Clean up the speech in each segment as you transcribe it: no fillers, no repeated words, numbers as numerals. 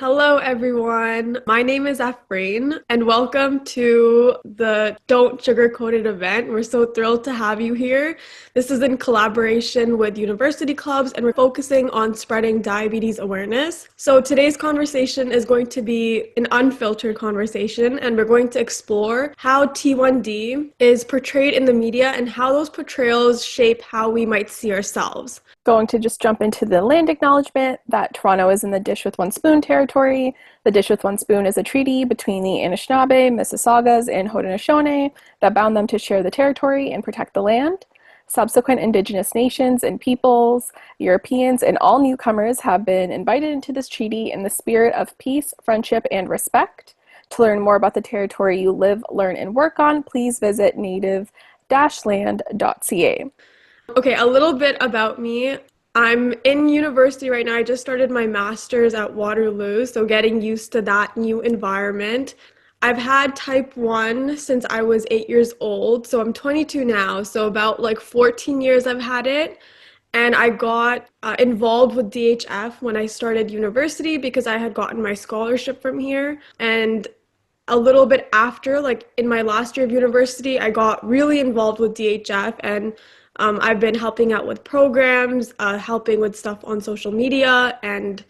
Hello, everyone. My name is Afreen, and welcome to the Don't Sugarcoat It event. We're so thrilled to have you here. This is in collaboration with university clubs, and we're focusing on spreading diabetes awareness. So today's conversation is going to be an unfiltered conversation, and we're going to explore how T1D is portrayed in the media and how those portrayals shape how we might see ourselves. Going to just jump into the land acknowledgement that Toronto is in the Dish with One Spoon territory. The Dish with One Spoon is a treaty between the Anishinaabe, Mississaugas, and Haudenosaunee that bound them to share the territory and protect the land. Subsequent Indigenous nations and peoples, Europeans, and all newcomers have been invited into this treaty in the spirit of peace, friendship, and respect. To learn more about the territory you live, learn, and work on, please visit native-land.ca. Okay, a little bit about me. I'm in university right now. I just started my master's at Waterloo, so getting used to that new environment. I've had type 1 since I was 8 years old, so I'm 22 now, so about 14 years I've had it. And I got involved with DHF when I started university because I had gotten my scholarship from here. And a little bit after, in my last year of university, I got really involved with DHF, and I've been helping out with programs, helping with stuff on social media, and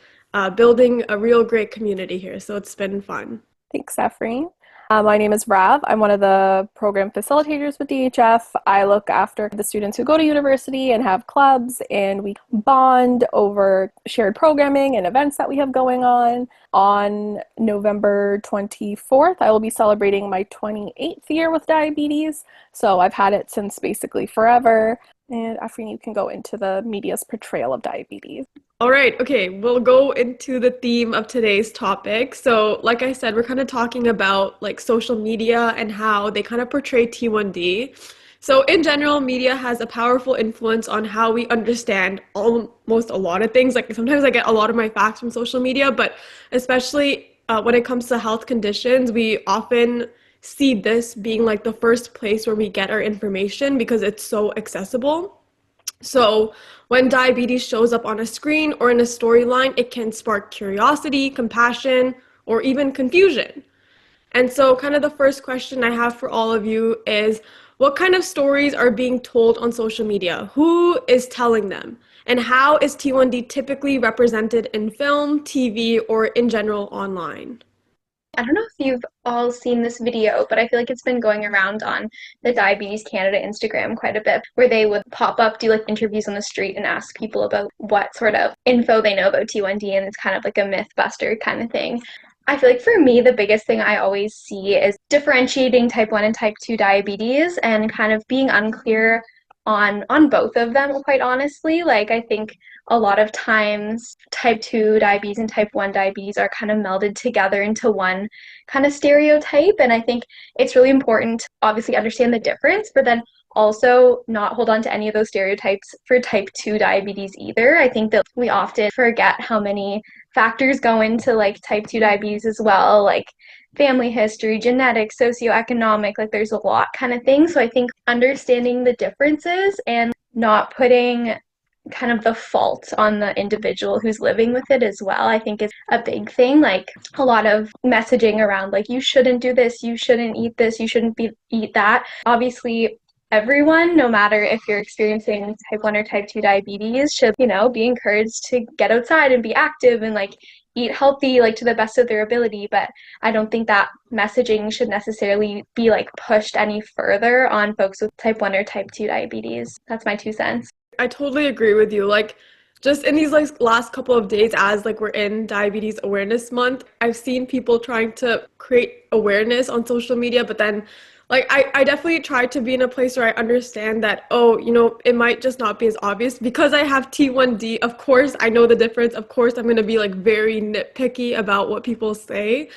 building a real great community here. So it's been fun. Thanks, Afreen. My name is Rav. I'm one of the program facilitators with DHF. I look after the students who go to university and have clubs, and we bond over shared programming and events that we have going on. On November 24th, I will be celebrating my 28th year with diabetes. So I've had it since basically forever. And Afreen, you can go into the media's portrayal of diabetes. All right, okay, we'll go into the theme of today's topic. So, like I said, we're kind of talking about social media and how they kind of portray T1D. So, in general, media has a powerful influence on how we understand almost a lot of things. Sometimes I get a lot of my facts from social media, but especially when it comes to health conditions, we often see this being the first place where we get our information because it's so accessible. So when diabetes shows up on a screen or in a storyline, it can spark curiosity, compassion, or even confusion. And so kind of the first question I have for all of you is, what kind of stories are being told on social media? Who is telling them? And how is T1D typically represented in film, TV, or in general online? I don't know if you've all seen this video, but I feel like it's been going around on the Diabetes Canada Instagram quite a bit, where they would pop up, do interviews on the street and ask people about what sort of info they know about T1D, and it's kind of like a myth buster kind of thing. I feel like for me, the biggest thing I always see is differentiating type 1 and type 2 diabetes and kind of being unclear on both of them, quite honestly. I think a lot of times type 2 diabetes and type 1 diabetes are kind of melded together into one kind of stereotype, and I think it's really important to obviously understand the difference, but then also not hold on to any of those stereotypes for type 2 diabetes either. I think that we often forget how many factors go into type 2 diabetes as well, family history, genetics, socioeconomic, there's a lot kind of thing. So I think understanding the differences and not putting kind of the fault on the individual who's living with it as well, I think is a big thing. A lot of messaging around you shouldn't do this, you shouldn't eat this, you shouldn't eat that. Obviously, everyone, no matter if you're experiencing type 1 or type 2 diabetes, should, be encouraged to get outside and be active and eat healthy to the best of their ability. But I don't think that messaging should necessarily be pushed any further on folks with type 1 or type 2 diabetes. That's my 2 cents. I totally agree with you. Just in these last couple of days, as we're in Diabetes Awareness Month, I've seen people trying to create awareness on social media, but then I definitely try to be in a place where I understand that, it might just not be as obvious. Because I have T1D, of course, I know the difference. Of course, I'm going to be very nitpicky about what people say.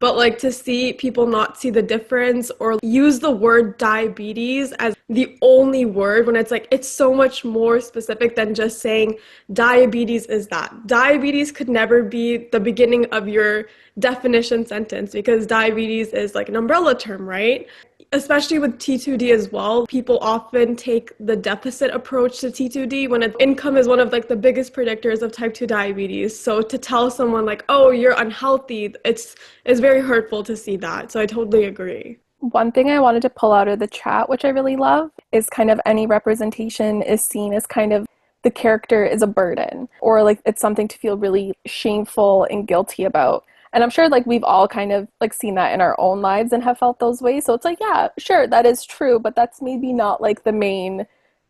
But to see people not see the difference or use the word diabetes as the only word when it's so much more specific than just saying diabetes is that. Diabetes could never be the beginning of your definition sentence because diabetes is an umbrella term, right? especially with T2D as well, people often take the deficit approach to T2D when income is one of like the biggest predictors of type 2 diabetes. So to tell someone like, oh, you're unhealthy, it's very hurtful to see that. So I totally agree. One thing I wanted to pull out of the chat, which I really love, is kind of any representation is seen as kind of the character is a burden, or like it's something to feel really shameful and guilty about. And I'm sure like we've all kind of like seen that in our own lives and have felt those ways. So it's like, yeah, sure, that is true, but that's maybe not like the main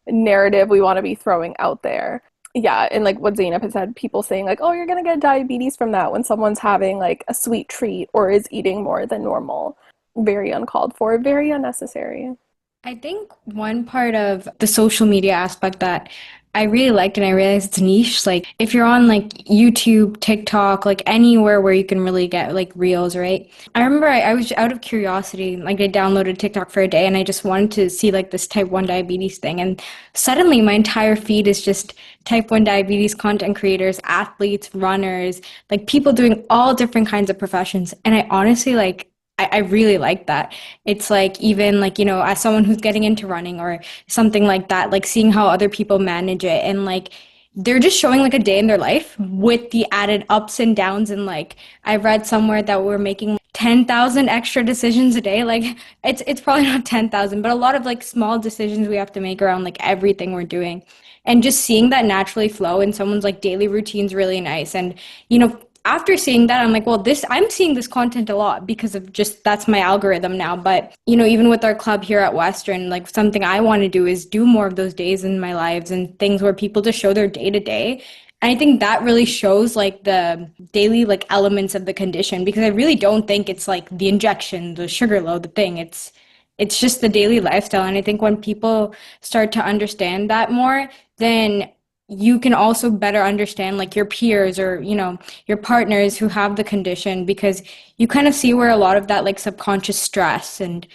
narrative we want to be throwing out there. Yeah, and like what Zainab has said, people saying like, oh, you're gonna get diabetes from that when someone's having like a sweet treat or is eating more than normal. Very uncalled for, very unnecessary. I think one part of the social media aspect that I really liked and I realized it's niche, like if you're on like YouTube, TikTok, like anywhere where you can really get like reels, right? I remember I was out of curiosity, like I downloaded TikTok for a day and I just wanted to see like this type 1 diabetes thing. And suddenly my entire feed is just type 1 diabetes content creators, athletes, runners, like people doing all different kinds of professions. And I honestly like, I really like that. It's like even like, you know, as someone who's getting into running or something like that, like seeing how other people manage it and like they're just showing like a day in their life with the added ups and downs. And like I read somewhere that we're making 10,000 extra decisions a day. Like it's probably not 10,000, but a lot of like small decisions we have to make around like everything we're doing. And just seeing that naturally flow in someone's like daily routine's really nice. And, you know, after seeing that, I'm like, well, I'm seeing this content a lot because of just that's my algorithm now. But, you know, even with our club here at Western, like something I want to do is do more of those days in my lives and things where people just show their day to day. And I think that really shows like the daily like elements of the condition, because I really don't think it's like the injection, the sugar load, the thing. It's just the daily lifestyle. And I think when people start to understand that more, then you can also better understand like your peers or, you know, your partners who have the condition, because you kind of see where a lot of that like subconscious stress and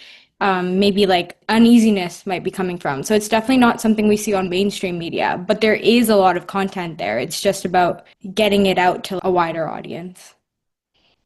maybe like uneasiness might be coming from. So it's definitely not something we see on mainstream media, but there is a lot of content there. It's just about getting it out to a wider audience.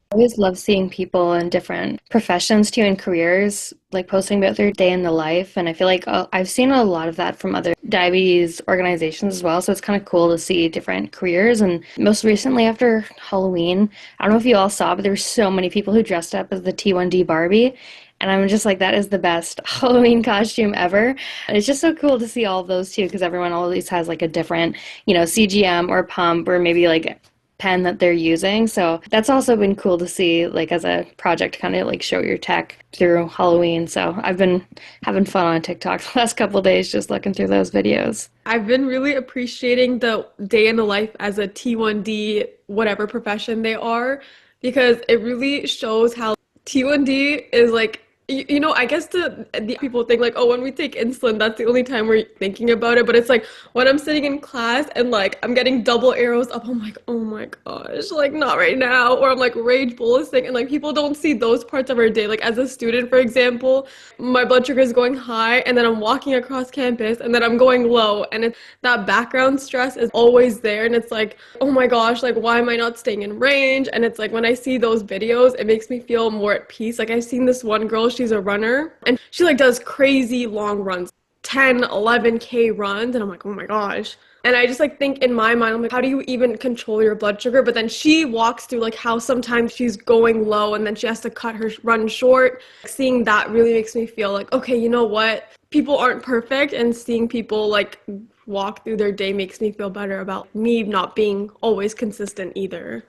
I always love seeing people in different professions too and careers, like posting about their day in the life. And I feel like I've seen a lot of that from other diabetes organizations as well. So it's kind of cool to see different careers. And most recently after Halloween, I don't know if you all saw, but there were so many people who dressed up as the T1D Barbie. And I'm just like, that is the best Halloween costume ever. And it's just so cool to see all of those too, because everyone always has like a different, you know, CGM or pump or maybe like pen that they're using. So that's also been cool to see, like as a project to kind of like show your tech through Halloween. So I've been having fun on TikTok the last couple of days just looking through those videos. I've been really appreciating the day in the life as a T1D, whatever profession they are, because it really shows how T1D is like, you know, I guess the people think like, oh, when we take insulin, that's the only time we're thinking about it. But it's like when I'm sitting in class and like I'm getting double arrows up, I'm like, oh my gosh, like not right now. Or I'm like rage bolusing, and like people don't see those parts of our day. Like as a student, for example, my blood sugar is going high and then I'm walking across campus and then I'm going low. And it's that background stress is always there. And it's like, oh my gosh, like why am I not staying in range? And it's like when I see those videos, it makes me feel more at peace. Like I've seen this one girl, she's a runner and she like does crazy long runs, 10, 11K runs. And I'm like, oh my gosh. And I just like think in my mind, I'm like, how do you even control your blood sugar? But then she walks through like how sometimes she's going low and then she has to cut her run short. Seeing that really makes me feel like, okay, you know what? People aren't perfect, and seeing people like walk through their day makes me feel better about me not being always consistent either.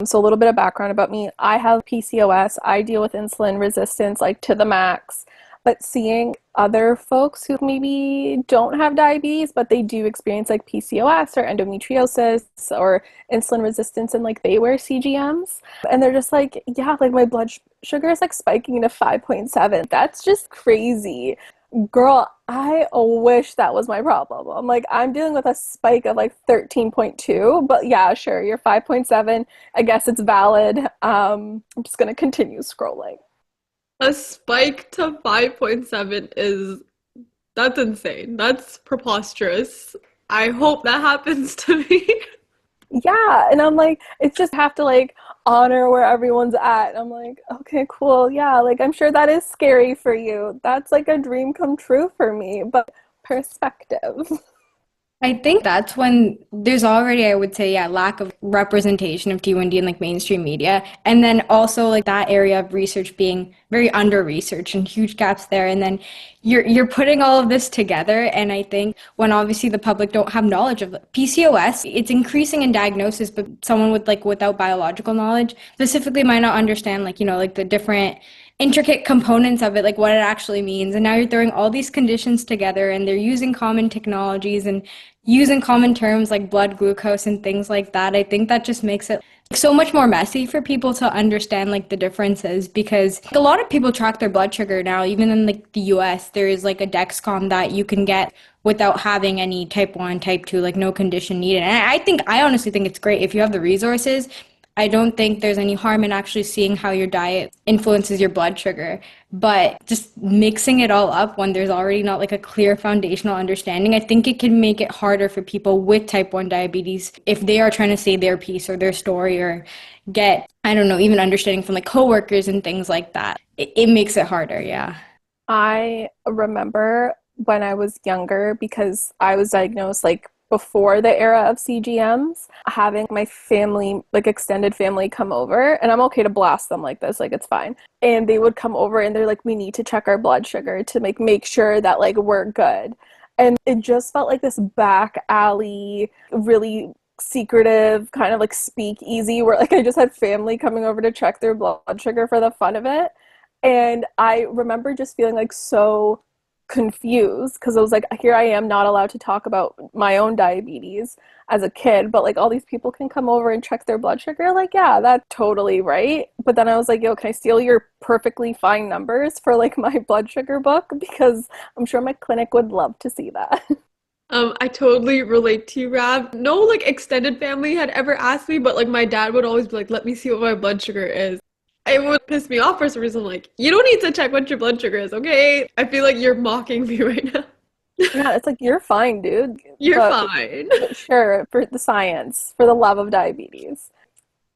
So a little bit of background about me. I have PCOS. I deal with insulin resistance like to the max. But seeing other folks who maybe don't have diabetes, but they do experience like PCOS or endometriosis or insulin resistance, and like they wear CGMs and they're just like, yeah, like my blood sugar is like spiking to 5.7. That's just crazy. Girl, I wish that was my problem. I'm like, I'm dealing with a spike of like 13.2, but yeah, sure, you're 5.7. I guess it's valid. I'm just gonna continue scrolling. A spike to 5.7 that's insane. That's preposterous. I hope that happens to me. Yeah, and I'm like, it's just have to like honor where everyone's at. And I'm like, okay, cool. Yeah, like I'm sure that is scary for you. That's like a dream come true for me, but perspective. I think that's when there's already, I would say, yeah, lack of representation of T1D in like mainstream media. And then also like that area of research being very under researched and huge gaps there. And then you're putting all of this together. And I think when obviously the public don't have knowledge of PCOS, it's increasing in diagnosis, but someone with like without biological knowledge specifically might not understand like, like the different intricate components of it, like what it actually means. And now you're throwing all these conditions together and they're using common technologies and using common terms like blood glucose and things like that. I think that just makes it so much more messy for people to understand like the differences, because a lot of people track their blood sugar now. Even in like the US, there is like a Dexcom that you can get without having any type 1, type 2, like no condition needed. And I honestly think it's great if you have the resources. I don't think there's any harm in actually seeing how your diet influences your blood sugar, but just mixing it all up when there's already not like a clear foundational understanding, I think it can make it harder for people with type 1 diabetes if they are trying to say their piece or their story or get, I don't know, even understanding from like coworkers and things like that. It makes it harder, yeah. I remember when I was younger, because I was diagnosed like before the era of CGMs, having my family, like extended family, come over, and I'm okay to blast them like this, like it's fine. And they would come over and they're like, we need to check our blood sugar to like make sure that like we're good. And it just felt like this back alley, really secretive kind of like speak easy, where like I just had family coming over to check their blood sugar for the fun of it. And I remember just feeling like so confused, because I was like, here I am not allowed to talk about my own diabetes as a kid, but like all these people can come over and check their blood sugar. Like, yeah, that's totally right. But then I was like, yo, can I steal your perfectly fine numbers for like my blood sugar book? Because I'm sure my clinic would love to see that. I totally relate to you, Rav. No, like extended family had ever asked me, but like my dad would always be like, let me see what my blood sugar is. It would piss me off for some reason. Like, you don't need to check what your blood sugar is, okay? I feel like you're mocking me right now. Yeah, it's like, you're fine, dude. You're But, fine. but sure, for the science, for the love of diabetes.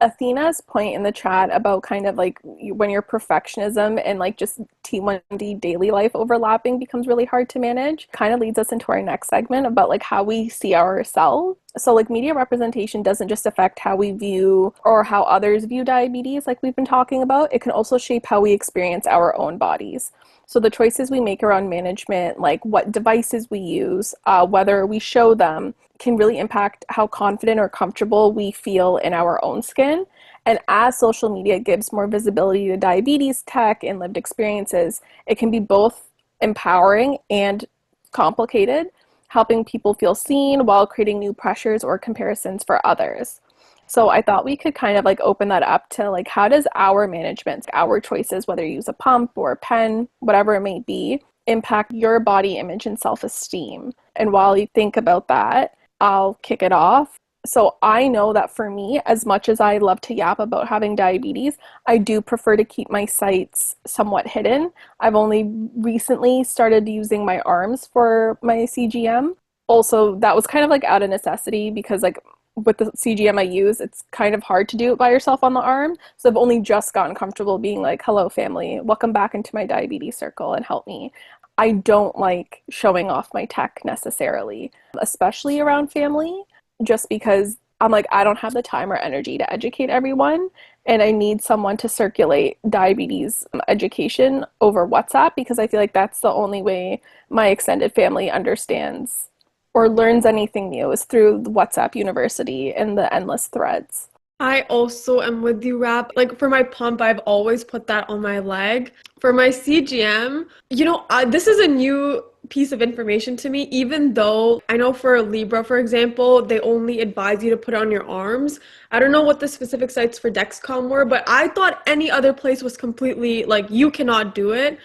Athena's point in the chat about kind of like when your perfectionism and like just T1D daily life overlapping becomes really hard to manage kind of leads us into our next segment about like how we see ourselves. So like media representation doesn't just affect how we view or how others view diabetes, like we've been talking about. It can also shape how we experience our own bodies. So the choices we make around management, like what devices we use, whether we show them, can really impact how confident or comfortable we feel in our own skin. And as social media gives more visibility to diabetes tech and lived experiences, it can be both empowering and complicated, helping people feel seen while creating new pressures or comparisons for others. So I thought we could kind of like open that up to like, how does our management, our choices, whether you use a pump or a pen, whatever it may be, impact your body image and self-esteem? And while you think about that, I'll kick it off. So I know that for me, as much as I love to yap about having diabetes, I do prefer to keep my sites somewhat hidden. I've only recently started using my arms for my CGM. Also, that was kind of like out of necessity, because like with the CGM I use, it's kind of hard to do it by yourself on the arm. So I've only just gotten comfortable being like, hello family, welcome back into my diabetes circle and help me. I don't like showing off my tech necessarily, especially around family, just because I'm like, I don't have the time or energy to educate everyone, and I need someone to circulate diabetes education over WhatsApp, because I feel like that's the only way my extended family understands or learns anything new is through the WhatsApp University and the endless threads. I also am with you, Rap. Like for my pump, I've always put that on my leg. For my CGM, this is a new piece of information to me, even though I know for Libra, for example, they only advise you to put it on your arms. I don't know what the specific sites for Dexcom were, but I thought any other place was completely like, you cannot do it.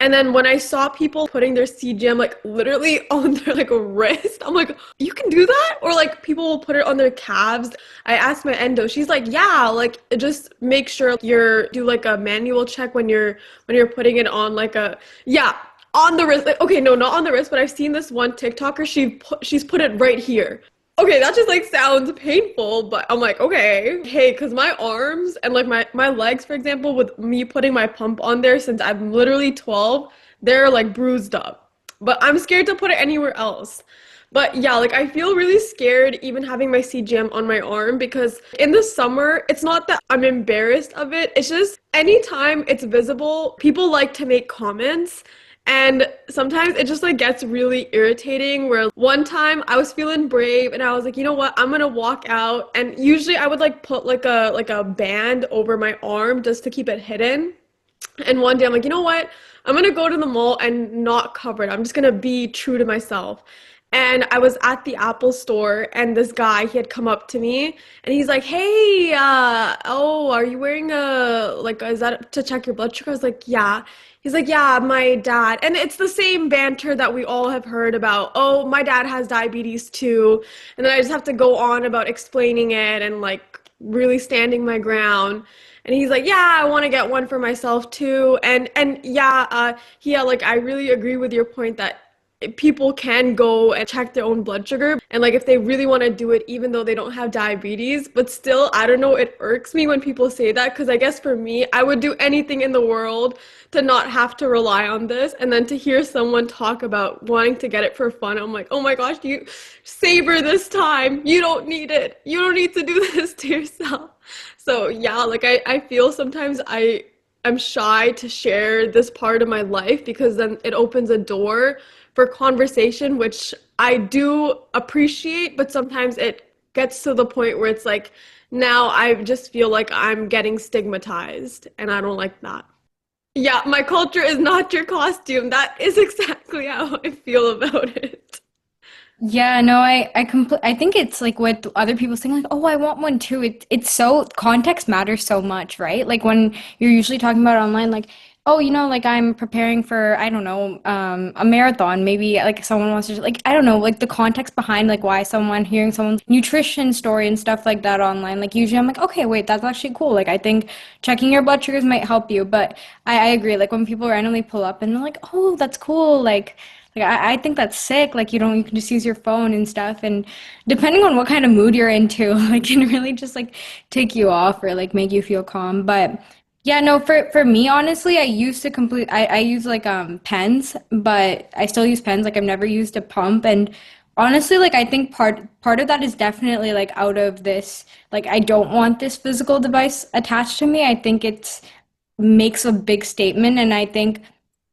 And then when I saw people putting their CGM like literally on their like wrist, I'm like, you can do that? Or like people will put it on their calves. I asked my endo, she's like, yeah, like just make sure do like a manual check when you're putting it on like on the wrist. Like, okay, no, not on the wrist, but I've seen this one TikToker, she's put it right here. Okay, that just like sounds painful, but I'm like, okay. Hey, because my arms and like my legs, for example, with me putting my pump on there since I'm literally 12, they're like bruised up. But I'm scared to put it anywhere else. But yeah, like I feel really scared even having my CGM on my arm because in the summer, it's not that I'm embarrassed of it. It's just anytime it's visible, people like to make comments. And sometimes it just like gets really irritating where one time I was feeling brave and I was like, you know what, I'm gonna walk out. And usually I would like put like a band over my arm just to keep it hidden. And one day I'm like, you know what? I'm gonna go to the mall and not cover it. I'm just gonna be true to myself. And I was at the Apple store and this guy, he had come up to me and he's like, hey, oh, are you wearing is that to check your blood sugar? I was like, yeah. He's like, yeah, my dad. And it's the same banter that we all have heard about. Oh, my dad has diabetes too. And then I just have to go on about explaining it and like really standing my ground. And he's like, yeah, I want to get one for myself too. And yeah, like I really agree with your point that people can go and check their own blood sugar and like if they really want to do it even though they don't have diabetes, but still I don't know, it irks me when people say that because I guess for me I would do anything in the world to not have to rely on this, and then to hear someone talk about wanting to get it for fun, I'm like, oh my gosh, you savor this time, you don't need it, you don't need to do this to yourself. So yeah, like I feel sometimes I'm shy to share this part of my life because then it opens a door for conversation, which I do appreciate, but sometimes it gets to the point where it's like, now I just feel like I'm getting stigmatized, and I don't like that. Yeah, my culture is not your costume. That is exactly how I feel about it. Yeah, no, I think it's like with other people saying like, "Oh, I want one too." It's so context matters so much, right? Like when you're usually talking about online, like, "Oh, like I'm preparing for, I don't know, a marathon." Maybe like someone wants to like, I don't know, like the context behind like why someone hearing someone's nutrition story and stuff like that online. Like usually I'm like, "Okay, wait, that's actually cool." Like I think checking your blood sugars might help you, but I agree. Like when people randomly pull up and they're like, "Oh, that's cool." I think that's sick. Like you can just use your phone and stuff. And depending on what kind of mood you're into, like can really just like take you off or like make you feel calm. But yeah, no, for me, honestly, I used to I use like pens, but I still use pens. Like I've never used a pump. And honestly, like I think part of that is definitely like out of this, like I don't want this physical device attached to me. I think it's makes a big statement, and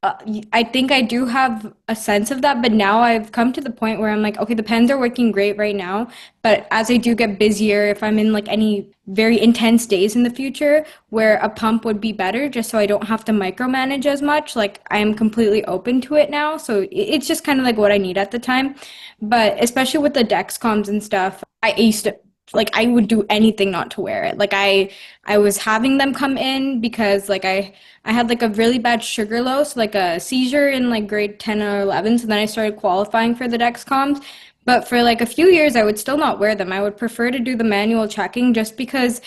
uh, I think I do have a sense of that, but now I've come to the point where I'm like, okay, the pens are working great right now, but as I do get busier, if I'm in like any very intense days in the future where a pump would be better, just so I don't have to micromanage as much, like I am completely open to it now. So it's just kind of like what I need at the time. But especially with the Dexcoms and stuff, I used to like I would do anything not to wear it. Like I was having them come in because like I had like a really bad sugar low, so like a seizure in like grade 10 or 11. So then I started qualifying for the Dexcoms. But for like a few years, I would still not wear them. I would prefer to do the manual checking just because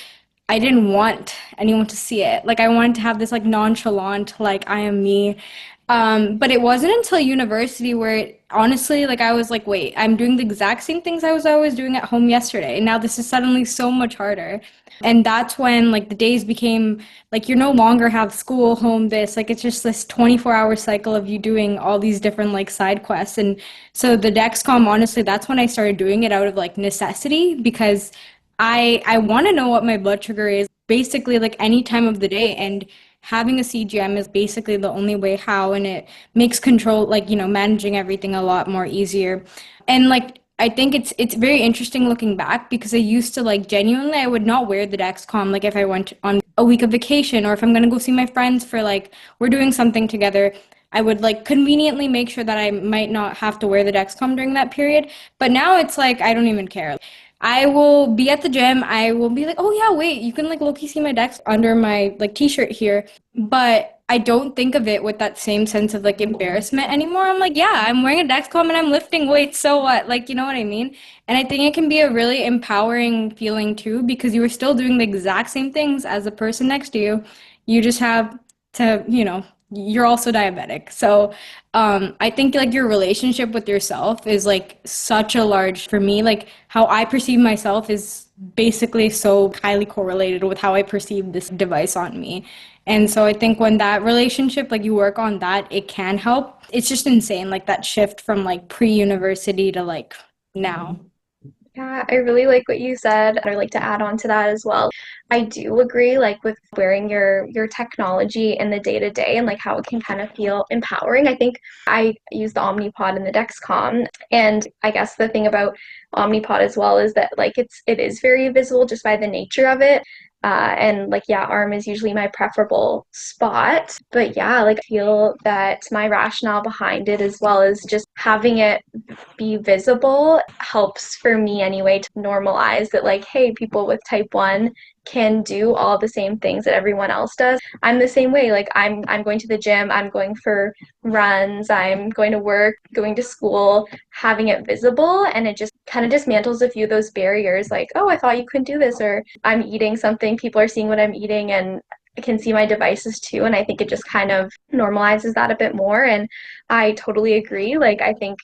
I didn't want anyone to see it. Like I wanted to have this like nonchalant, like I am me. But it wasn't until university where honestly, like I was like, wait, I'm doing the exact same things I was always doing at home yesterday. And now this is suddenly so much harder. And that's when like the days became like you no longer have school, home, this, like it's just this 24-hour cycle of you doing all these different like side quests. And so the Dexcom, honestly, that's when I started doing it out of like necessity because I want to know what my blood sugar is basically like any time of the day, and having a CGM is basically the only way how, and it makes control like managing everything a lot more easier. And like I think it's very interesting looking back because I used to like genuinely I would not wear the Dexcom like if I went on a week of vacation or if I'm gonna go see my friends for like we're doing something together. I would like conveniently make sure that I might not have to wear the Dexcom during that period. But now it's like I don't even care. I will be at the gym. I will be like, oh yeah, wait, you can like low-key see my Dex under my like t-shirt here. But I don't think of it with that same sense of like embarrassment anymore. I'm like, yeah, I'm wearing a Dexcom and I'm lifting weights, so what? Like, you know what I mean? And I think it can be a really empowering feeling too, because you are still doing the exact same things as the person next to you. You just have to, you're also diabetic. So I think like your relationship with yourself is like such a large, for me, like how I perceive myself is basically so highly correlated with how I perceive this device on me. And so I think when that relationship, like you work on that, it can help. It's just insane, like that shift from like pre-university to like now. Yeah, I really like what you said. I'd like to add on to that as well. I do agree, like with wearing your technology in the day to day and like how it can kind of feel empowering. I think I use the Omnipod and the Dexcom, and I guess the thing about Omnipod as well is that like it is very visible just by the nature of it. And like, yeah, arm is usually my preferable spot. But yeah, like I feel that my rationale behind it, as well as just having it be visible, helps for me anyway to normalize that, like, hey, people with type 1 can do all the same things that everyone else does. I'm the same way. Like I'm going to the gym, I'm going for runs, I'm going to work, going to school, having it visible, and it just kind of dismantles a few of those barriers, like, oh, I thought you couldn't do this, or I'm eating something, people are seeing what I'm eating and I can see my devices too. And I think it just kind of normalizes that a bit more. And I totally agree. Like I think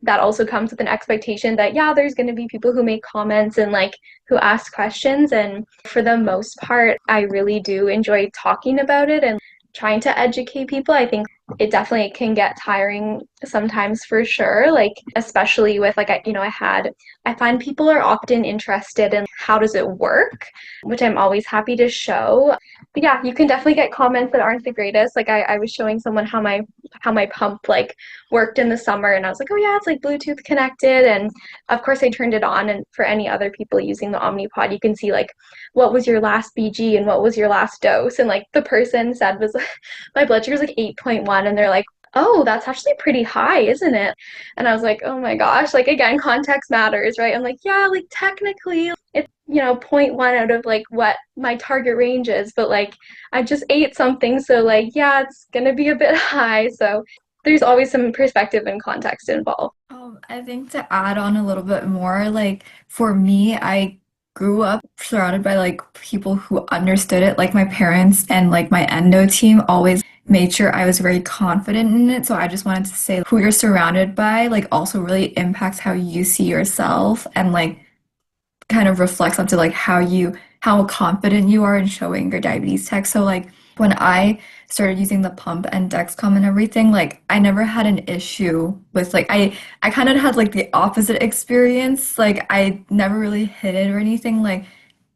that also comes with an expectation that, yeah, there's going to be people who make comments and like who ask questions. And for the most part, I really do enjoy talking about it and trying to educate people. I think it definitely can get tiring sometimes for sure, like especially with like I find people are often interested in how does it work, which I'm always happy to show. But yeah, you can definitely get comments that aren't the greatest. Like I was showing someone how my pump like worked in the summer, and I was like, oh yeah, it's like Bluetooth connected, and of course I turned it on. And for any other people using the Omnipod, you can see like what was your last BG and what was your last dose, and like the person said was my blood sugar was like 8.1, and they're like, oh, that's actually pretty high, isn't it? And I was like, oh my gosh, like again, context matters, right? I'm like, yeah, like technically it's, you know, point 0.1 out of like what my target range is, but like I just ate something, so like, yeah, it's gonna be a bit high. So there's always some perspective and context involved. I think to add on a little bit more, like for me, I grew up surrounded by like people who understood it, like my parents and like my endo team always made sure I was very confident in it. So I just wanted to say who you're surrounded by like also really impacts how you see yourself and like kind of reflects onto like how confident you are in showing your diabetes tech. So like when I started using the pump and Dexcom and everything, like I never had an issue with like I kind of had like the opposite experience. Like I never really hid it or anything. Like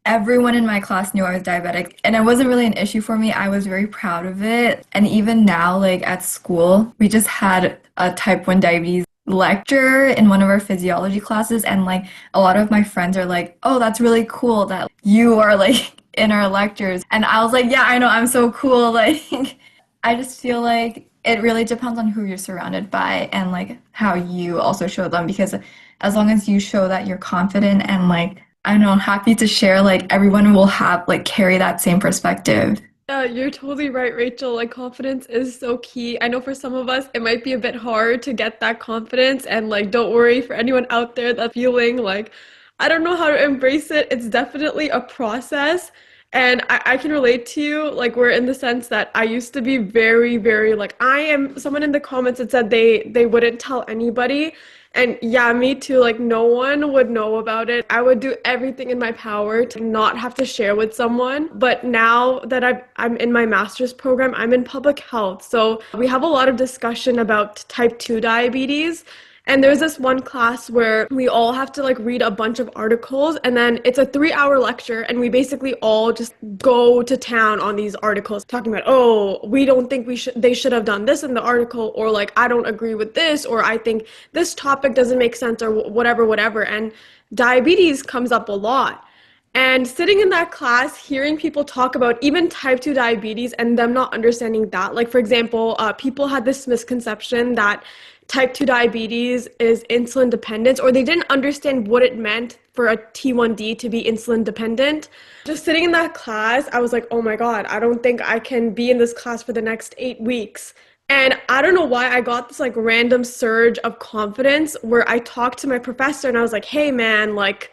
everyone in my class knew I was diabetic, and it wasn't really an issue for me. I was very proud of it. And even now, like at school, we just had a type 1 diabetes lecture in one of our physiology classes, and like a lot of my friends are like, oh, that's really cool that you are like in our lectures. And I was like, yeah, I know, I'm so cool. Like I just feel like it really depends on who you're surrounded by and like how you also show them, because as long as you show that you're confident and like I don't know, happy to share, like everyone will have like carry that same perspective. Yeah, you're totally right, Rachel. Like, confidence is so key. I know for some of us, it might be a bit hard to get that confidence. And, like, don't worry for anyone out there that's feeling like, I don't know how to embrace it. It's definitely a process. And I can relate to you, like, we're in the sense that I used to be very, very, like, I am someone in the comments that said they wouldn't tell anybody. And yeah, me too. Like, no one would know about it. I would do everything in my power to not have to share with someone. But now that I'm in my master's program, I'm in public health. So we have a lot of discussion about type 2 diabetes. And there's this one class where we all have to like read a bunch of articles, and then it's a 3-hour lecture, and we basically all just go to town on these articles talking about, oh, we don't think they should have done this in the article, or like, I don't agree with this, or I think this topic doesn't make sense, or whatever. And diabetes comes up a lot. And sitting in that class, hearing people talk about even type 2 diabetes and them not understanding that, like, for example, people had this misconception that type 2 diabetes is insulin dependent, or they didn't understand what it meant for a T1D to be insulin dependent. Just sitting in that class, I was like, oh my God, I don't think I can be in this class for the next 8 weeks. And I don't know why I got this like random surge of confidence where I talked to my professor and I was like, hey man, like,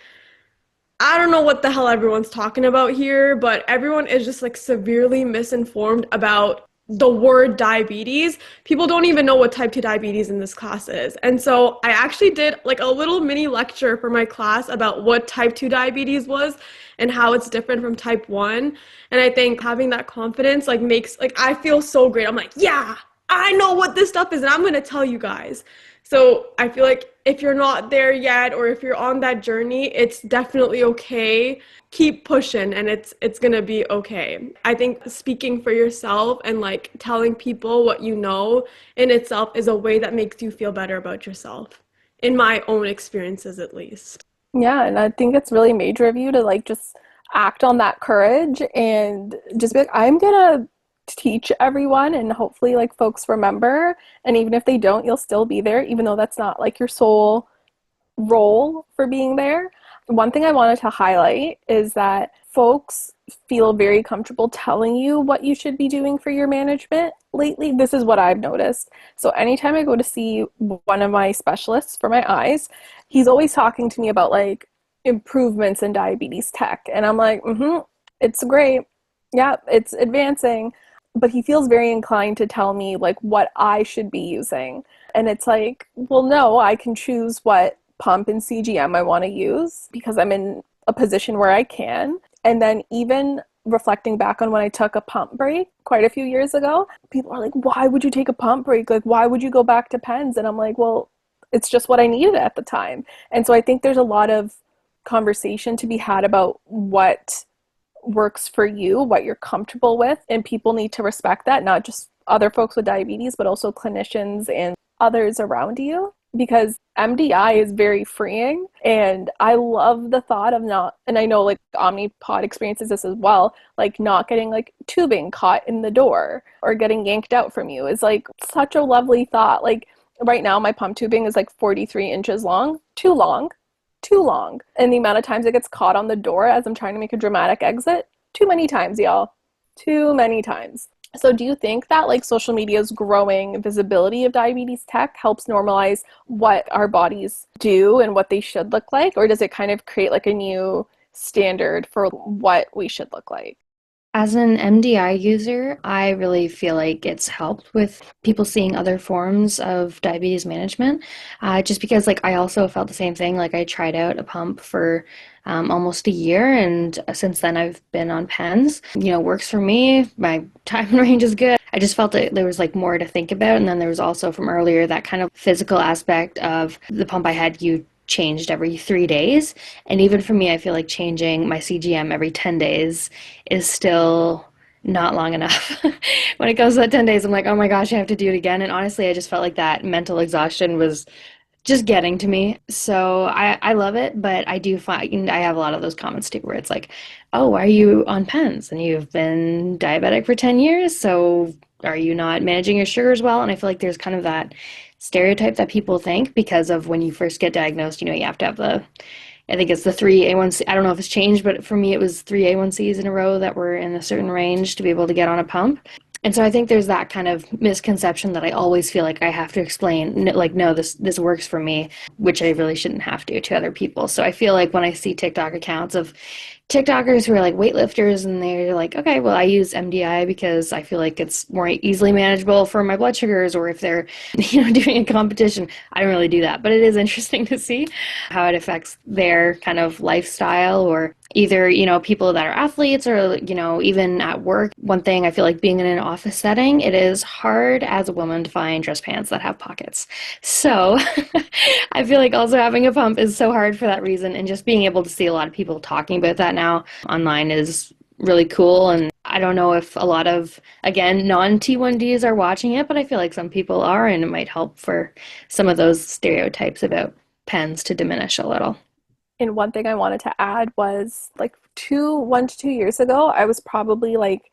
I don't know what the hell everyone's talking about here, but everyone is just like severely misinformed about the word diabetes, people don't even know what type 2 diabetes in this class is. And so I actually did like a little mini lecture for my class about what type 2 diabetes was and how it's different from type 1. And I think having that confidence like makes like I feel so great. I'm like, yeah, I know what this stuff is and I'm going to tell you guys. So I feel like if you're not there yet or if you're on that journey, it's definitely okay. Keep pushing and it's going to be okay. I think speaking for yourself and like telling people what you know in itself is a way that makes you feel better about yourself, in my own experiences at least. Yeah, and I think it's really major of you to like just act on that courage and just be like, I'm gonna teach everyone and hopefully like folks remember. And even if they don't, you'll still be there, even though that's not like your sole role for being there. One thing I wanted to highlight is that folks feel very comfortable telling you what you should be doing for your management lately. This is what I've noticed. So anytime I go to see one of my specialists for my eyes, he's always talking to me about like improvements in diabetes tech. And I'm like, it's great. Yeah, it's advancing. But he feels very inclined to tell me like what I should be using. And it's like, well, no, I can choose what pump and CGM I want to use because I'm in a position where I can. And then even reflecting back on when I took a pump break quite a few years ago, people are like, why would you take a pump break? Like, why would you go back to pens? And I'm like, well, it's just what I needed at the time. And so I think there's a lot of conversation to be had about what works for you, what you're comfortable with, and people need to respect that, not just other folks with diabetes, but also clinicians and others around you, because MDI is very freeing. And I love the thought of not, and I know like Omnipod experiences this as well, like not getting like tubing caught in the door or getting yanked out from you is like such a lovely thought. Like right now, my pump tubing is like 43 inches long, too long. And the amount of times it gets caught on the door as I'm trying to make a dramatic exit, too many times, y'all. Too many times. So do you think that like social media's growing visibility of diabetes tech helps normalize what our bodies do and what they should look like? Or does it kind of create like a new standard for what we should look like? As an MDI user, I really feel like it's helped with people seeing other forms of diabetes management. Just because, like, I also felt the same thing. Like, I tried out a pump for almost a year, and since then I've been on pens. You know, works for me. My time and range is good. I just felt that there was like more to think about, and then there was also from earlier that kind of physical aspect of the pump I had. You changed every 3 days. And even for me, I feel like changing my CGM every 10 days is still not long enough. When it comes to that 10 days, I'm like, oh my gosh, I have to do it again. And honestly, I just felt like that mental exhaustion was just getting to me. So I love it, but I do find I have a lot of those comments too where it's like, oh, why are you on pens? And you've been diabetic for 10 years, so are you not managing your sugars well? And I feel like there's kind of that stereotype that people think because of when you first get diagnosed, you know, you have to have I think it's the three A1C. I don't know if it's changed, but for me, it was three A1Cs in a row that were in a certain range to be able to get on a pump. And so I think there's that kind of misconception that I always feel like I have to explain, like, no, this works for me, which I really shouldn't have to other people. So I feel like when I see TikTok accounts of TikTokers who are like weightlifters and they're like, okay, well, I use MDI because I feel like it's more easily manageable for my blood sugars, or if they're, doing a competition, I don't really do that. But it is interesting to see how it affects their kind of lifestyle, or either, people that are athletes or, even at work. One thing I feel like being in an office setting, it is hard as a woman to find dress pants that have pockets. So I feel like also having a pump is so hard for that reason. And just being able to see a lot of people talking about that now online is really cool. And I don't know if a lot of, again, non-T1Ds are watching it, but I feel like some people are, and it might help for some of those stereotypes about pens to diminish a little. And one thing I wanted to add was like 1 to 2 years ago, I was probably like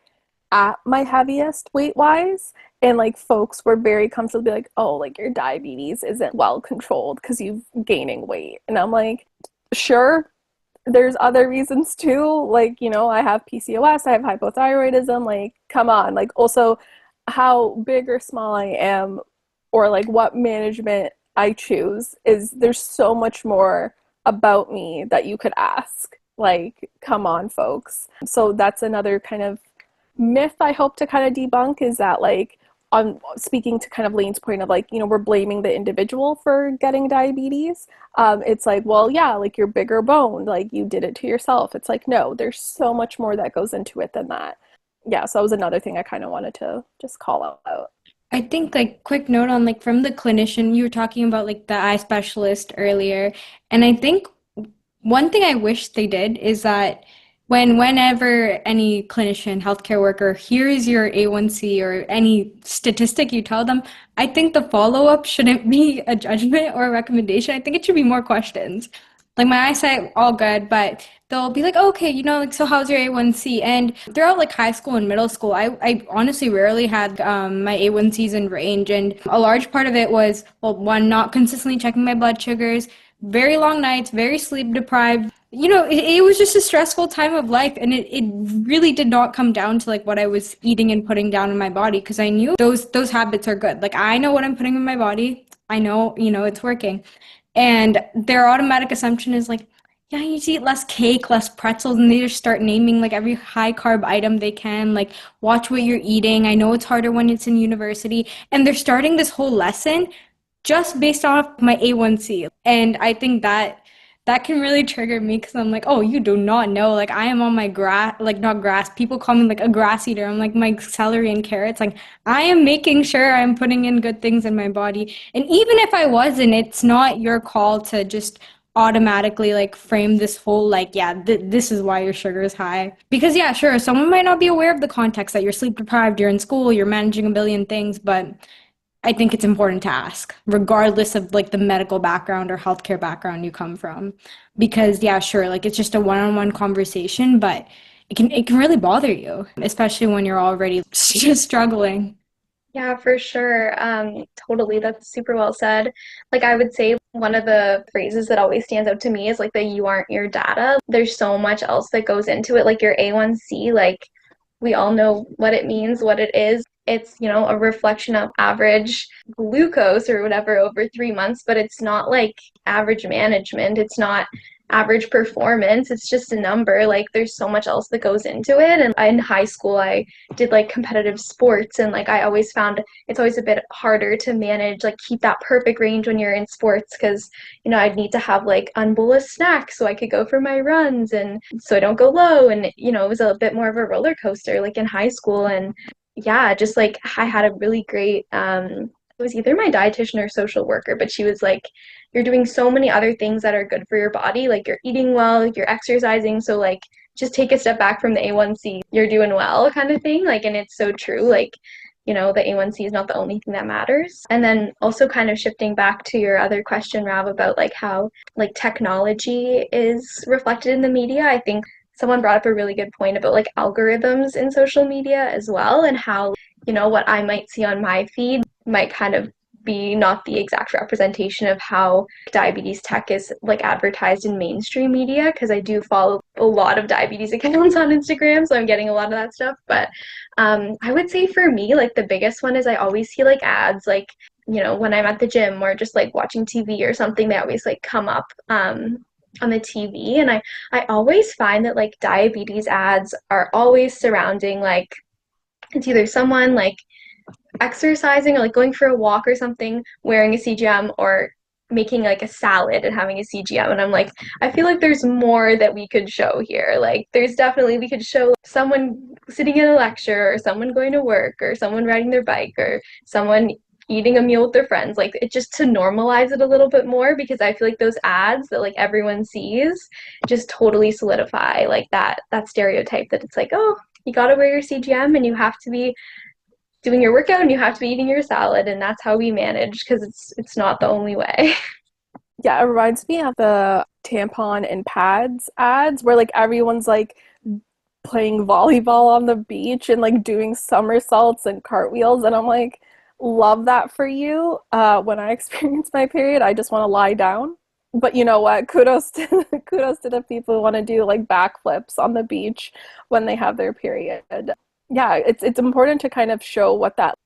at my heaviest weight wise. And like folks were very comfortable to be like, oh, like your diabetes isn't well controlled because you're gaining weight. And I'm like, sure, there's other reasons too. Like, I have PCOS, I have hypothyroidism. Like, come on. Like, also how big or small I am, or like what management I choose there's so much more about me that you could ask. Like, come on, folks. So that's another kind of myth I hope to kind of debunk is that, like, on speaking to kind of Lane's point of, like, we're blaming the individual for getting diabetes. It's like, well, yeah, like, you're bigger boned, like, you did it to yourself. It's like, no, there's so much more that goes into it than that. Yeah, so that was another thing I kind of wanted to just call out. I think, like, quick note on, like, from the clinician, you were talking about like the eye specialist earlier, and I think one thing I wish they did is that whenever any clinician, healthcare worker hears your A1C or any statistic you tell them, I think the follow-up shouldn't be a judgment or a recommendation. I think it should be more questions. Like, my eyesight, all good, but they'll be like, "Oh, okay, like, so how's your A1C?" And throughout, like, high school and middle school, I honestly rarely had my A1Cs in range. And a large part of it was, well, one, not consistently checking my blood sugars, very long nights, very sleep deprived. It was just a stressful time of life, and it really did not come down to, like, what I was eating and putting down in my body, because I knew those habits are good. Like, I know what I'm putting in my body. I know, it's working. And their automatic assumption is like, yeah, you need to eat less cake, less pretzels, and they just start naming, like, every high carb item they can, like, watch what you're eating. I know it's harder when it's in university. And they're starting this whole lesson just based off my A1C. And I think that can really trigger me, because I'm like, oh, you do not know. Like, I am on my grass, like, not grass. People call me, like, a grass eater. I'm like, my celery and carrots. Like, I am making sure I'm putting in good things in my body. And even if I wasn't, it's not your call to just automatically, like, frame this whole, like, yeah, this is why your sugar is high. Because, yeah, sure, someone might not be aware of the context that you're sleep deprived, you're in school, you're managing a billion things, but I think it's important to ask, regardless of, like, the medical background or healthcare background you come from. Because, yeah, sure, like, it's just a one-on-one conversation, but it can really bother you, especially when you're already just struggling. Yeah, for sure. Totally. That's super well said. Like, I would say one of the phrases that always stands out to me is like that you aren't your data. There's so much else that goes into it. Like your A1C, like we all know what it means, what it is. It's, a reflection of average glucose or whatever over 3 months, but it's not like average management. It's not average performance. It's just a number. Like there's so much else that goes into it. And in high school, I did like competitive sports, and like I always found it's always a bit harder to manage, like keep that perfect range when you're in sports, because I'd need to have like unbolus snacks so I could go for my runs and so I don't go low. And it was a bit more of a roller coaster like in high school. And yeah, just like I had a really great it was either my dietitian or social worker, but she was like, you're doing so many other things that are good for your body, like you're eating well, you're exercising, so like just take a step back from the A1C, you're doing well, kind of thing. Like, and it's so true. Like, the A1C is not the only thing that matters. And then also kind of shifting back to your other question, Rav, about like how like technology is reflected in the media. I think someone brought up a really good point about like algorithms in social media as well, and how what I might see on my feed might kind of be not the exact representation of how diabetes tech is like advertised in mainstream media, because I do follow a lot of diabetes accounts on Instagram, so I'm getting a lot of that stuff. But I would say for me, like the biggest one is I always see like ads, like when I'm at the gym or just like watching TV or something, they always like come up on the TV. And I always find that like diabetes ads are always surrounding like it's either someone like exercising or like going for a walk or something wearing a CGM, or making like a salad and having a CGM. And I'm like, I feel like there's more that we could show here. Like there's definitely, we could show someone sitting in a lecture, or someone going to work, or someone riding their bike, or someone eating a meal with their friends. Like it just to normalize it a little bit more, because I feel like those ads that like everyone sees just totally solidify like that stereotype that it's like, oh, you gotta wear your CGM and you have to be doing your workout and you have to be eating your salad, and that's how we manage, because it's not the only way. Yeah, it reminds me of the tampon and pads ads where like everyone's like playing volleyball on the beach and like doing somersaults and cartwheels, and I'm like, love that for you. When I experience my period, I just want to lie down. But you know what? Kudos to kudos to the people who want to do like backflips on the beach when they have their period. Yeah, it's important to kind of show what that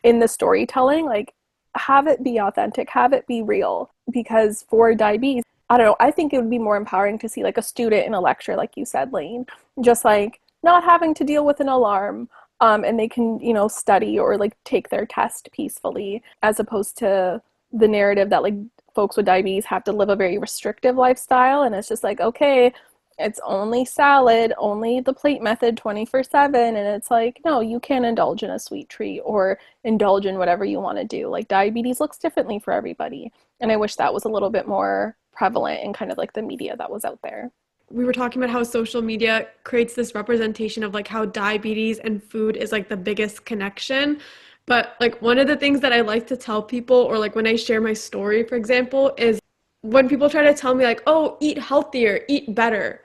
in the storytelling, like have it be authentic, have it be real, because for diabetes, I don't know, I think it would be more empowering to see like a student in a lecture, like you said, Lane, just like not having to deal with an alarm, and they can, study or like take their test peacefully, as opposed to the narrative that like folks with diabetes have to live a very restrictive lifestyle. And it's just like, okay, it's only salad, only the plate method 24/7. And it's like, no, you can indulge in a sweet treat or indulge in whatever you want to do. Like, diabetes looks differently for everybody. And I wish that was a little bit more prevalent in kind of like the media that was out there. We were talking about how social media creates this representation of like how diabetes and food is like the biggest connection. But like one of the things that I like to tell people, or like when I share my story, for example, is when people try to tell me like, oh, eat healthier, eat better.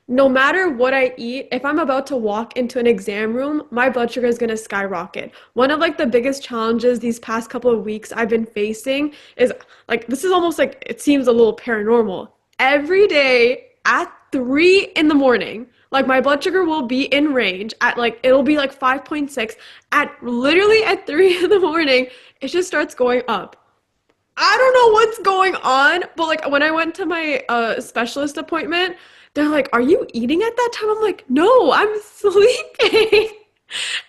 No matter what I eat, if I'm about to walk into an exam room, my blood sugar is going to skyrocket. One of like the biggest challenges these past couple of weeks I've been facing is like, this is almost like, it seems a little paranormal. Every day at 3 in the morning, like my blood sugar will be in range at like, it'll be like 5.6 at literally at 3 in the morning. It just starts going up. I don't know what's going on, but like when I went to my specialist appointment, they're like, are you eating at that time? I'm like, no, I'm sleeping.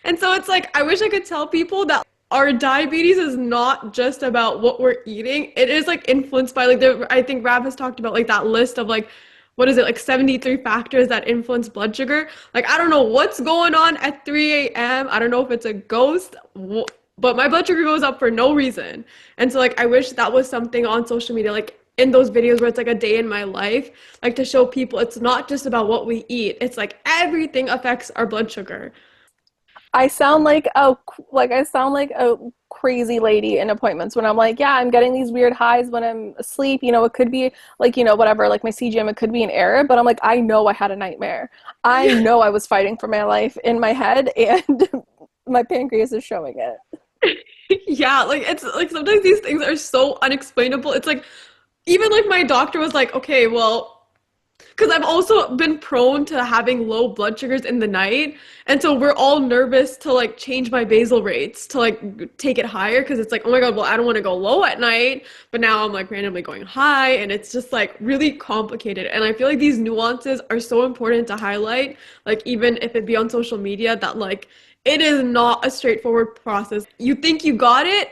And so it's like, I wish I could tell people that our diabetes is not just about what we're eating. It is like influenced by like I think Rav has talked about like that list of like, what is it, like 73 factors that influence blood sugar. Like, I don't know what's going on at 3 a.m. I don't know if it's a ghost, but my blood sugar goes up for no reason. And so like, I wish that was something on social media, like in those videos where it's like a day in my life, like to show people it's not just about what we eat. It's like everything affects our blood sugar. I sound like a crazy lady in appointments when I'm like, yeah, I'm getting these weird highs when I'm asleep. It could be like, whatever, like my CGM, it could be an error, but I'm like, I know I had a nightmare. I know I was fighting for my life in my head, and my pancreas is showing it. Yeah, like it's like sometimes these things are so unexplainable. It's like, even like my doctor was like, okay, well, because I've also been prone to having low blood sugars in the night. And so we're all nervous to like change my basal rates to like take it higher, because it's like, oh my God, well, I don't want to go low at night. But now I'm like randomly going high, and it's just like really complicated. And I feel like these nuances are so important to highlight, like even if it be on social media, that like it is not a straightforward process. You think you got it,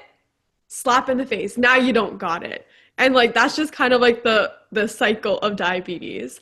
slap in the face. Now you don't got it. And like that's just kind of like the cycle of diabetes.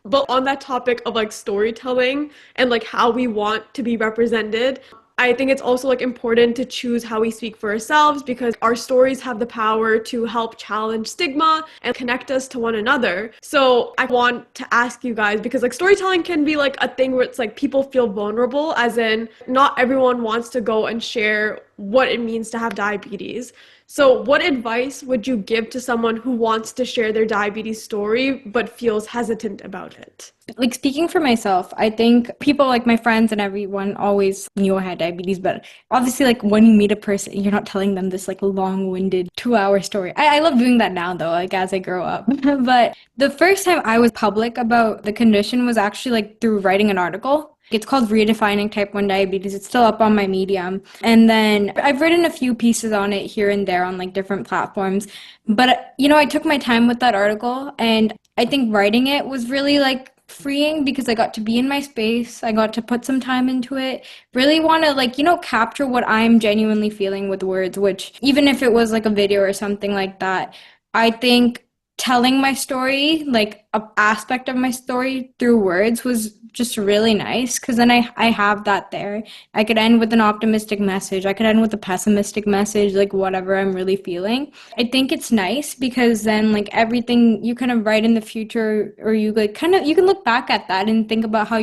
But on that topic of like storytelling and like how we want to be represented, I think it's also like important to choose how we speak for ourselves, because our stories have the power to help challenge stigma and connect us to one another. So I want to ask you guys, because like storytelling can be like a thing where it's like people feel vulnerable, as in not everyone wants to go and share what it means to have diabetes. So what advice would you give to someone who wants to share their diabetes story but feels hesitant about it? Like, speaking for myself, I think people like my friends and everyone always knew I had diabetes, but obviously like when you meet a person, you're not telling them this like long-winded 2-hour story. I love doing that now though, like as I grow up. But the first time I was public about the condition was actually like through writing an article. It's called Redefining Type 1 Diabetes. It's still up on my Medium. And then I've written a few pieces on it here and there on like different platforms. But, I took my time with that article, and I think writing it was really like freeing, because I got to be in my space. I got to put some time into it. Really want to like, capture what I'm genuinely feeling with words, which even if it was like a video or something like that, I think telling my story, like an aspect of my story through words, was just really nice, because then I have that there. I could end with an optimistic message. I could end with a pessimistic message, like whatever I'm really feeling. I think it's nice because then like everything you kind of write in the future, or you like kind of, you can look back at that and think about how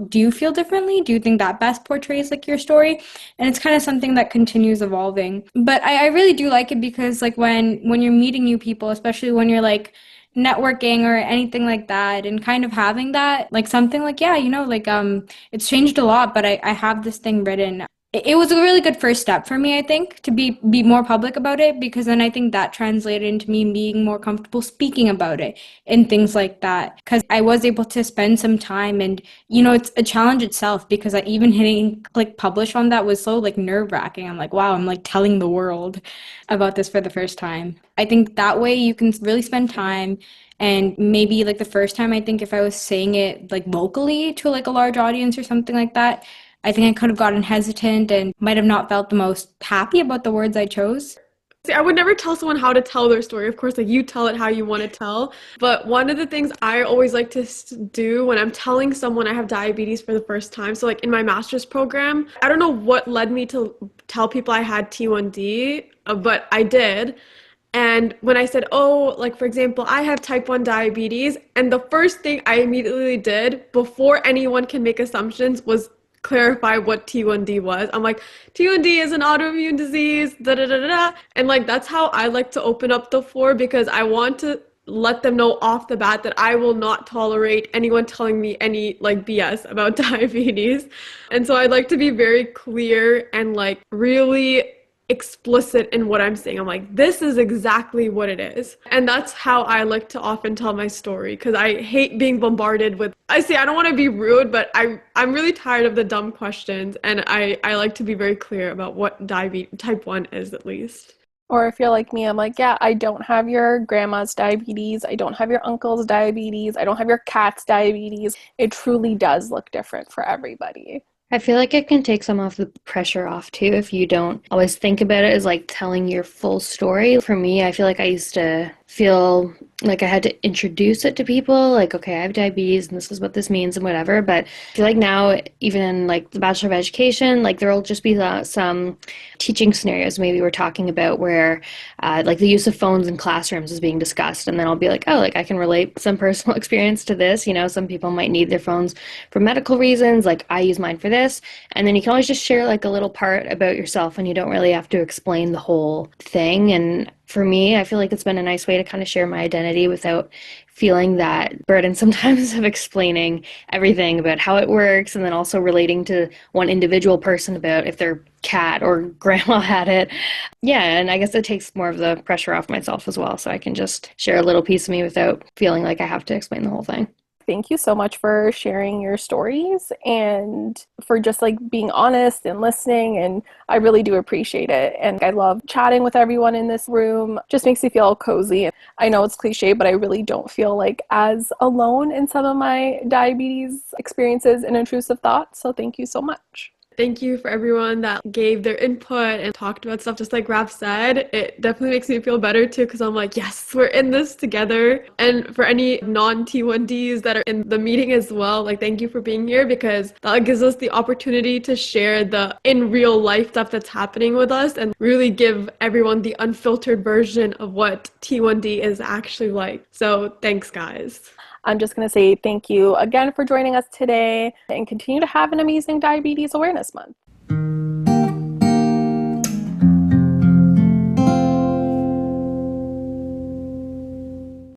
do you feel differently? Do you think that best portrays like your story? And it's kind of something that continues evolving. But I really do like it, because like when you're meeting new people, especially when you're like networking or anything like that, and kind of having that like something like, yeah, like it's changed a lot, but I have this thing written. it was a really good first step for me, I think, to be more public about it, because then I think that translated into me being more comfortable speaking about it and things like that. Because I was able to spend some time, and it's a challenge itself, because even hitting click publish on that was so like nerve-wracking. I'm like, wow, I'm like telling the world about this for the first time. I think that way you can really spend time. And maybe like the first time, I think if I was saying it like vocally to like a large audience or something like that, I think I could have gotten hesitant and might have not felt the most happy about the words I chose. See, I would never tell someone how to tell their story. Of course, like you tell it how you want to tell. But one of the things I always like to do when I'm telling someone I have diabetes for the first time, so like in my master's program, I don't know what led me to tell people I had T1D, but I did. And when I said, oh, like for example, I have type 1 diabetes, and the first thing I immediately did before anyone can make assumptions was clarify what T1D was. I'm like, T1D is an autoimmune disease, da da da da da. And like that's how I like to open up the floor, because I want to let them know off the bat that I will not tolerate anyone telling me any like BS about diabetes. And so I'd like to be very clear and like really explicit in what I'm saying. I'm like, this is exactly what it is. And that's how I like to often tell my story, because I hate being bombarded with, I don't want to be rude, but I'm really tired of the dumb questions, and I like to be very clear about what diabetes type 1 is, at least. Or if you're like me, I'm like, yeah, I don't have your grandma's diabetes. I don't have your uncle's diabetes. I don't have your cat's diabetes. It truly does look different for everybody. I feel like it can take some of the pressure off too if you don't always think about it as like telling your full story. For me, I feel like I used to feel like I had to introduce it to people, like, okay, I have diabetes and this is what this means and whatever. But I feel like now, even in like the Bachelor of Education, like there will just be some teaching scenarios maybe we're talking about where like the use of phones in classrooms is being discussed, and then I'll be like, oh, like I can relate some personal experience to this. Some people might need their phones for medical reasons, like I use mine for this. And then you can always just share like a little part about yourself, and you don't really have to explain the whole thing. And for me, I feel like it's been a nice way to kind of share my identity without feeling that burden sometimes of explaining everything about how it works, and then also relating to one individual person about if their cat or grandma had it. Yeah, and I guess it takes more of the pressure off myself as well, so I can just share a little piece of me without feeling like I have to explain the whole thing. Thank you so much for sharing your stories and for just like being honest and listening. And I really do appreciate it. And I love chatting with everyone in this room. Just makes me feel cozy. And I know it's cliche, but I really don't feel like as alone in some of my diabetes experiences and intrusive thoughts. So thank you so much. Thank you for everyone that gave their input and talked about stuff. Just like Raph said, it definitely makes me feel better too, because I'm like, yes, we're in this together. And for any non-T1Ds that are in the meeting as well, like thank you for being here, because that gives us the opportunity to share the in real life stuff that's happening with us and really give everyone the unfiltered version of what T1D is actually like. So thanks, guys. I'm just going to say thank you again for joining us today, and continue to have an amazing Diabetes Awareness Month.